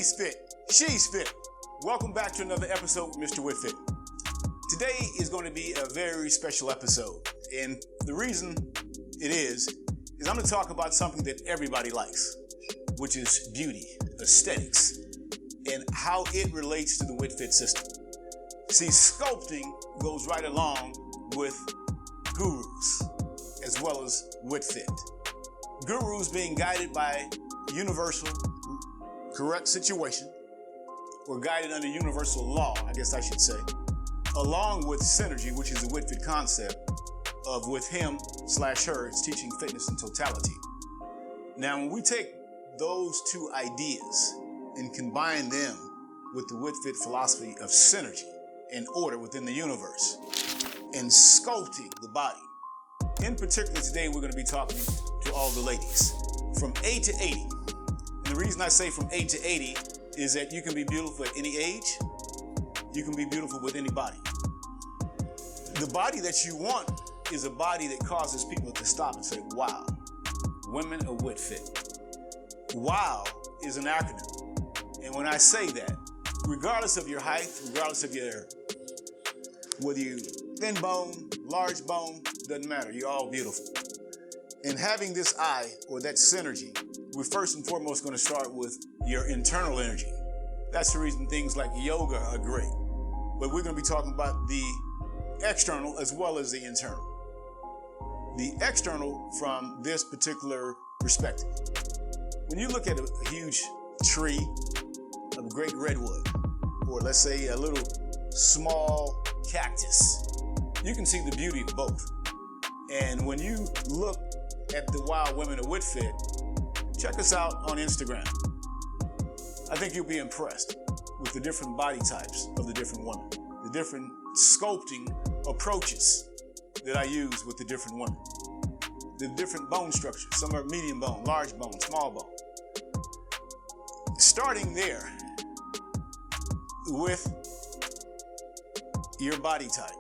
He's fit. She's fit. Welcome back to another episode with Mr. With Fit. Today is going to be a very special episode. And the reason it is I'm going to talk about something that everybody likes, which is beauty, aesthetics, and how it relates to the With Fit system. See, sculpting goes right along with gurus as well as With Fit. Gurus being guided by universal, correct situation, or guided under universal law, I guess I should say, along with synergy, which is the With Fit concept of with him/her, it's teaching fitness in totality. Now, when we take those two ideas and combine them with the With Fit philosophy of synergy and order within the universe and sculpting the body, in particular today we're going to be talking to all the ladies from A to 80. And the reason I say from A to 80 is that you can be beautiful at any age, you can be beautiful with any body. The body that you want is a body that causes people to stop and say, wow, women are With Fit. WOW is an acronym. And when I say that, regardless of your height, regardless of whether you thin bone, large bone, doesn't matter, you're all beautiful. And having this eye, or that synergy, we're first and foremost going to start with your internal energy. That's the reason things like yoga are great. But we're going to be talking about the external as well as the internal. The external from this particular perspective. When you look at a huge tree of great redwood, or let's say a little small cactus, you can see the beauty of both. And when you look at the Wild Women of With Fit, check us out on Instagram. I think you'll be impressed with the different body types of the different women, the different sculpting approaches that I use with the different women, the different bone structures. Some are medium bone, large bone, small bone. Starting there with your body type,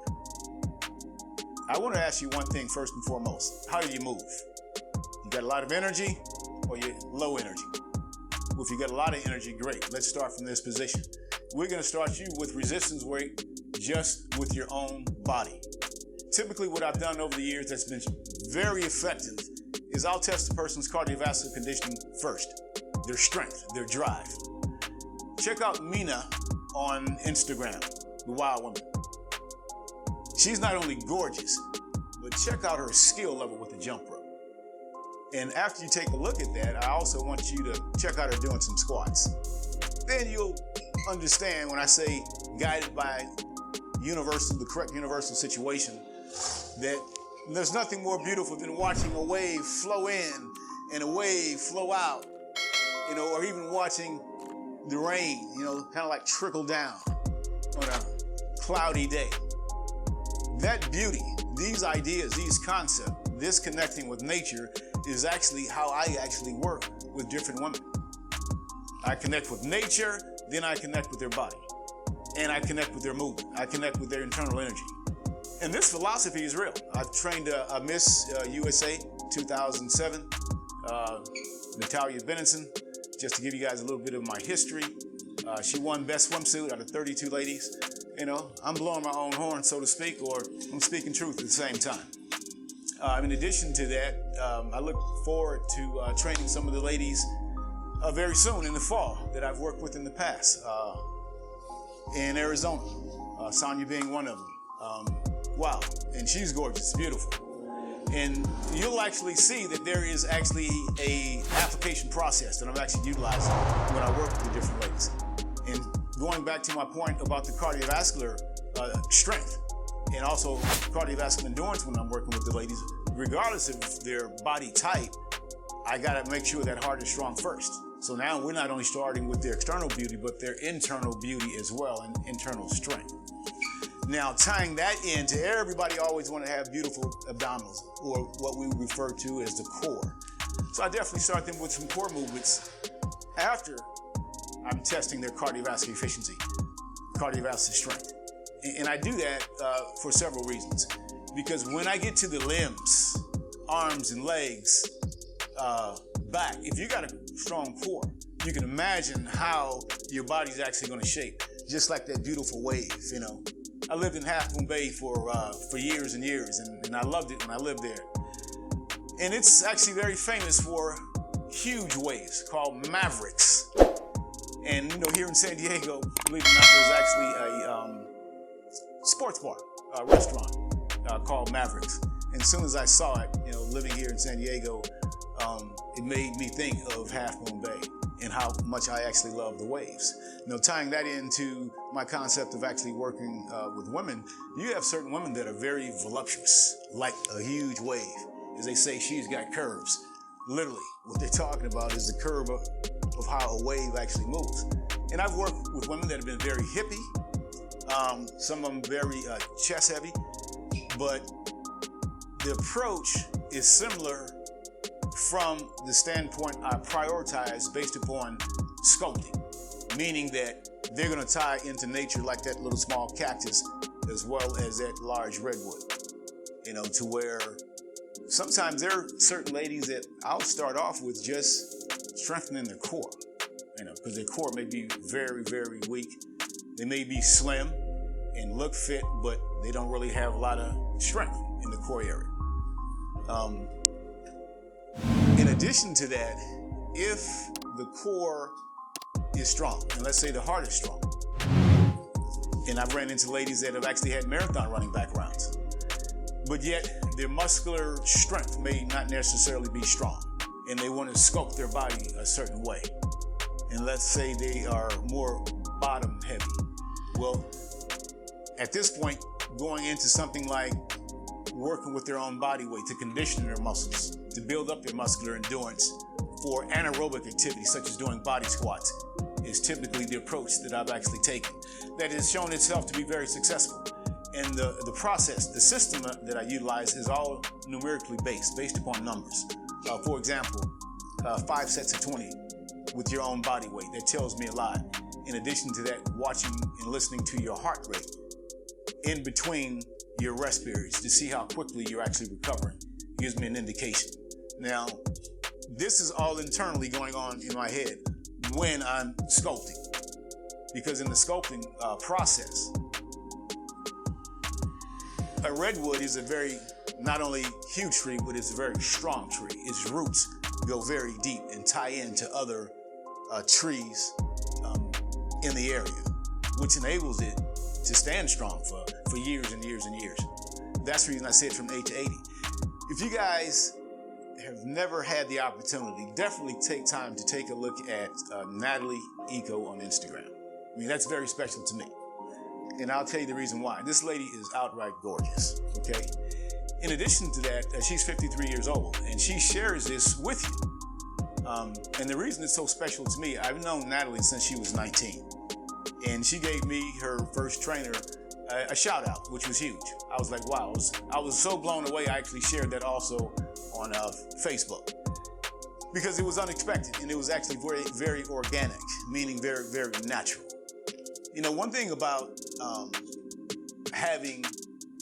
I want to ask you one thing first and foremost. How do you move? You got a lot of energy or you're low energy? Well, if you got a lot of energy, great. Let's start from this position. We're going to start you with resistance weight just with your own body. Typically what I've done over the years that's been very effective is I'll test the person's cardiovascular conditioning first, their strength, their drive. Check out Mina on Instagram, the Wild Woman. She's not only gorgeous, but check out her skill level with the jump rope. And after you take a look at that, I also want you to check out her doing some squats. Then you'll understand when I say guided by the correct universal situation, that there's nothing more beautiful than watching a wave flow in and a wave flow out, or even watching the rain, kind of like trickle down on a cloudy day. That beauty, these ideas, these concepts, this connecting with nature is actually how I actually work with different women. I connect with nature, then I connect with their body. And I connect with their movement. I connect with their internal energy. And this philosophy is real. I've trained a Miss USA 2007, Natalia Benenson, just to give you guys a little bit of my history. She won best swimsuit out of 32 ladies. I'm blowing my own horn, so to speak, or I'm speaking truth at the same time. In addition to that, I look forward to training some of the ladies very soon in the fall that I've worked with in the past. In Arizona, Sonia being one of them. Wow, and she's gorgeous, beautiful. And you'll actually see that there is actually a application process that I'm actually utilizing when I work with the different ladies. And going back to my point about the cardiovascular strength and also cardiovascular endurance when I'm working with the ladies, regardless of their body type, I gotta make sure that heart is strong first. So now we're not only starting with their external beauty, but their internal beauty as well and internal strength. Now, tying that into everybody always want to have beautiful abdominals, or what we refer to as the core. So I definitely start them with some core movements after I'm testing their cardiovascular efficiency, cardiovascular strength. And I do that for several reasons. Because when I get to the limbs, arms and legs, back, if you got a strong core, you can imagine how your body's actually going to shape, just like that beautiful wave, you know. I lived in Half Moon Bay for years and years, and I loved it when I lived there. And it's actually very famous for huge waves called Mavericks. And you know, here in San Diego, believe it or not, there's actually a sports bar, a restaurant called Mavericks. And as soon as I saw it, you know, living here in San Diego, it made me think of Half Moon Bay and how much I actually love the waves. You know, tying that into my concept of actually working with women, you have certain women that are very voluptuous, like a huge wave. As they say, she's got curves. Literally, what they're talking about is the curve of how a wave actually moves. And I've worked with women that have been very hippie, some of them very chest heavy, but the approach is similar from the standpoint I prioritize based upon sculpting, meaning that they're going to tie into nature like that little small cactus as well as that large redwood, you know, to where sometimes there are certain ladies that I'll start off with just strengthening their core, you know, because their core may be very, very weak. They may be slim and look fit, but they don't really have a lot of strength in the core area. In addition to that, if the core is strong, and let's say the heart is strong, and I've ran into ladies that have actually had marathon running backgrounds, but yet their muscular strength may not necessarily be strong, and they want to sculpt their body a certain way. And let's say they are more bottom heavy. Well, at this point, going into something like working with their own body weight to condition their muscles, to build up their muscular endurance for anaerobic activities such as doing body squats is typically the approach that I've actually taken that has shown itself to be very successful. And the process, the system that I utilize is all numerically based upon numbers. For example, 5 sets of 20 with your own body weight. That tells me a lot. In addition to that, watching and listening to your heart rate in between your rest periods to see how quickly you're actually recovering gives me an indication. Now, this is all internally going on in my head when I'm sculpting, because in the sculpting process, a redwood is a very, not only huge tree, but it's a very strong tree. Its roots go very deep and tie into other trees in the area, which enables it to stand strong for years and years and years. That's the reason I said from 8 to 80. If you guys have never had the opportunity, definitely take time to take a look at Natalie Eco on Instagram. I mean, that's very special to me. And I'll tell you the reason why. This lady is outright gorgeous, okay? In addition to that, she's 53 years old, and she shares this with you. And the reason it's so special to me, I've known Natalie since she was 19. And she gave me, her first trainer, a shout out, which was huge. I was like, wow, I was so blown away. I actually shared that also on Facebook because it was unexpected and it was actually very, very organic, meaning very, very natural. You know, one thing about having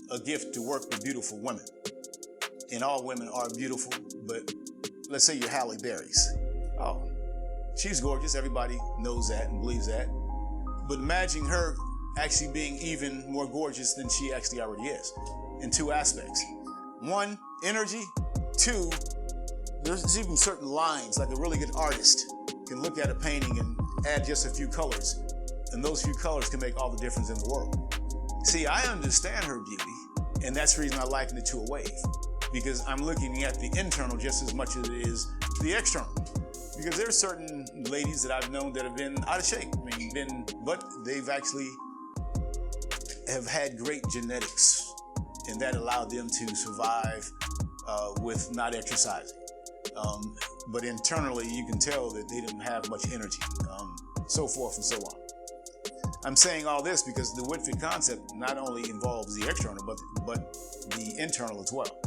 a gift to work with beautiful women, and all women are beautiful, but let's say you're Halle Berry's. Oh, she's gorgeous. Everybody knows that and believes that. But imagine her actually being even more gorgeous than she actually already is in two aspects. One, energy. Two, there's even certain lines, like a really good artist can look at a painting and add just a few colors, and those few colors can make all the difference in the world. See, I understand her beauty, and that's the reason I liken it to a wave, because I'm looking at the internal just as much as it is the external. Because there's certain ladies that I've known that have been out of shape. I mean, but they've actually have had great genetics, and that allowed them to survive with not exercising. But internally, you can tell that they didn't have much energy, so forth and so on. I'm saying all this because the Whitford concept not only involves the external, but the internal as well.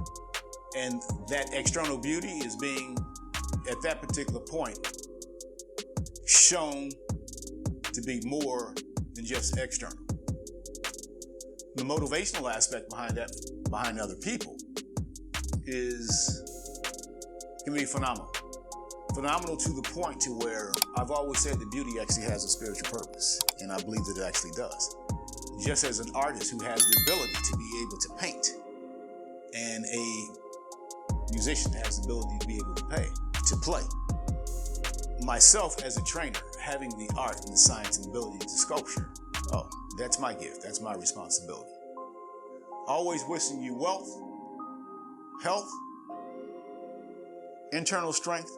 And that external beauty is being, at that particular point, shown to be more than just external. The motivational aspect behind that, behind other people, can be phenomenal. Phenomenal to the point to where I've always said that beauty actually has a spiritual purpose, and I believe that it actually does. Just as an artist who has the ability to be able to paint, and a musician has the ability to be able to play. Myself as a trainer, having the art and the science and ability to sculpture, oh, that's my gift, that's my responsibility. Always wishing you wealth, health, internal strength,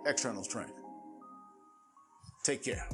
external strength. Take care.